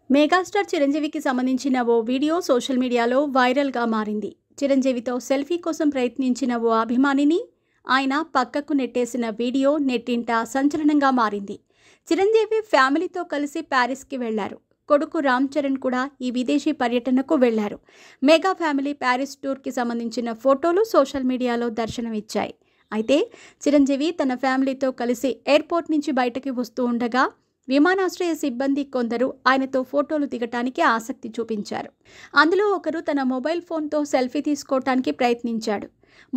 Megastar చిరంజీవికి సంబంధించిన ఓ video social మీడియాలో వైరల్గా మారింది. చిరంజీవితో సెల్ఫీ కోసం ప్రయత్నించిన ఓ అభిమానిని ఆయన పక్కకు నెట్టేసిన వీడియో నెట్టింట సంచలనంగా మారింది. చిరంజీవి ఫ్యామిలీతో కలిసి ప్యారిస్కి వెళ్లారు. కొడుకు రామ్ చరణ్ కూడా ఈ విదేశీ పర్యటనకు వెళ్లారు. మెగా ఫ్యామిలీ ప్యారిస్ టూర్కి సంబంధించిన ఫోటోలు సోషల్ మీడియాలో దర్శనమిచ్చాయి. అయితే చిరంజీవి తన ఫ్యామిలీతో కలిసి ఎయిర్పోర్ట్ నుంచి బయటకి వస్తూ ఉండగా విమానాశ్రయ సిబ్బంది కొందరు ఆయనతో ఫోటోలు దిగటానికి ఆసక్తి చూపించారు. అందులో ఒకరు తన మొబైల్ ఫోన్తో సెల్ఫీ తీసుకోవటానికి ప్రయత్నించాడు.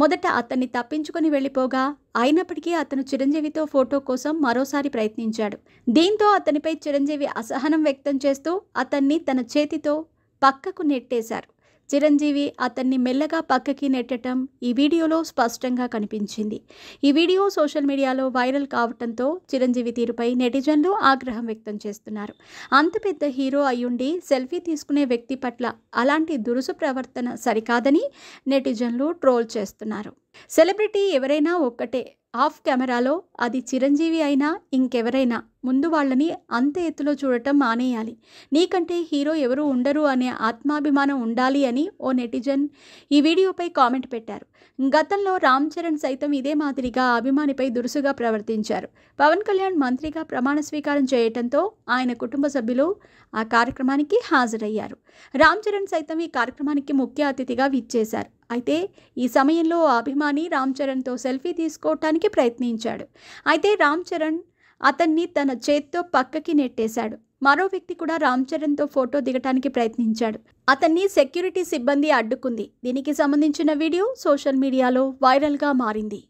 మొదట అతన్ని తప్పించుకొని వెళ్ళిపోగా అయినప్పటికీ అతను చిరంజీవితో ఫోటో కోసం మరోసారి ప్రయత్నించాడు. దీంతో అతనిపై చిరంజీవి అసహనం వ్యక్తం చేస్తూ అతన్ని తన చేతితో పక్కకు నెట్టేశారు. చిరంజీవి అతన్ని మెల్లగా పక్కకి నెట్టడం ఈ వీడియోలో స్పష్టంగా కనిపించింది. ఈ వీడియో సోషల్ మీడియాలో వైరల్ కావడంతో చిరంజీవి తీరుపై నెటిజన్లు ఆగ్రహం వ్యక్తం చేస్తున్నారు. అంత పెద్ద హీరో అయ్యుండి సెల్ఫీ తీసుకునే వ్యక్తి పట్ల అలాంటి దురుసు ప్రవర్తన సరికాదని నెటిజన్లు ట్రోల్ చేస్తున్నారు. సెలబ్రిటీ ఎవరైనా ఒక్కటే, ఆఫ్ కెమెరాలో అది చిరంజీవి అయినా ఇంకెవరైనా ముందు వాళ్ళని అంత ఎత్తులో చూడటం మానేయాలి. నీకంటే హీరో ఎవరు ఉండరు అనే ఆత్మాభిమానం ఉండాలి అని ఓ నెటిజన్ ఈ వీడియోపై కామెంట్ పెట్టారు. గతంలో రామ్ చరణ్ సైతం ఇదే మాదిరిగా అభిమానిపై దురుసుగా ప్రవర్తించారు. పవన్ కళ్యాణ్ మంత్రిగా ప్రమాణ స్వీకారం చేయటంతో ఆయన కుటుంబ సభ్యులు ఆ కార్యక్రమానికి హాజరయ్యారు. రామ్ చరణ్ సైతం ఈ కార్యక్రమానికి ముఖ్య అతిథిగా విచ్చేశారు. అయితే ఈ సమయంలో ఓ అభిమాని రామ్ చరణ్తో సెల్ఫీ తీసుకోవటానికి ప్రయత్నించాడు. అయితే రామ్ చరణ్ అతన్ని తన చేత్తో పక్కకి నెట్టేశాడు. మరో వ్యక్తి కూడా రామ్ చరణ్తో ఫోటో దిగటానికి ప్రయత్నించాడు. అతన్ని సెక్యూరిటీ సిబ్బంది అడ్డుకుంది. దీనికి సంబంధించిన వీడియో సోషల్ మీడియాలో వైరల్గా మారింది.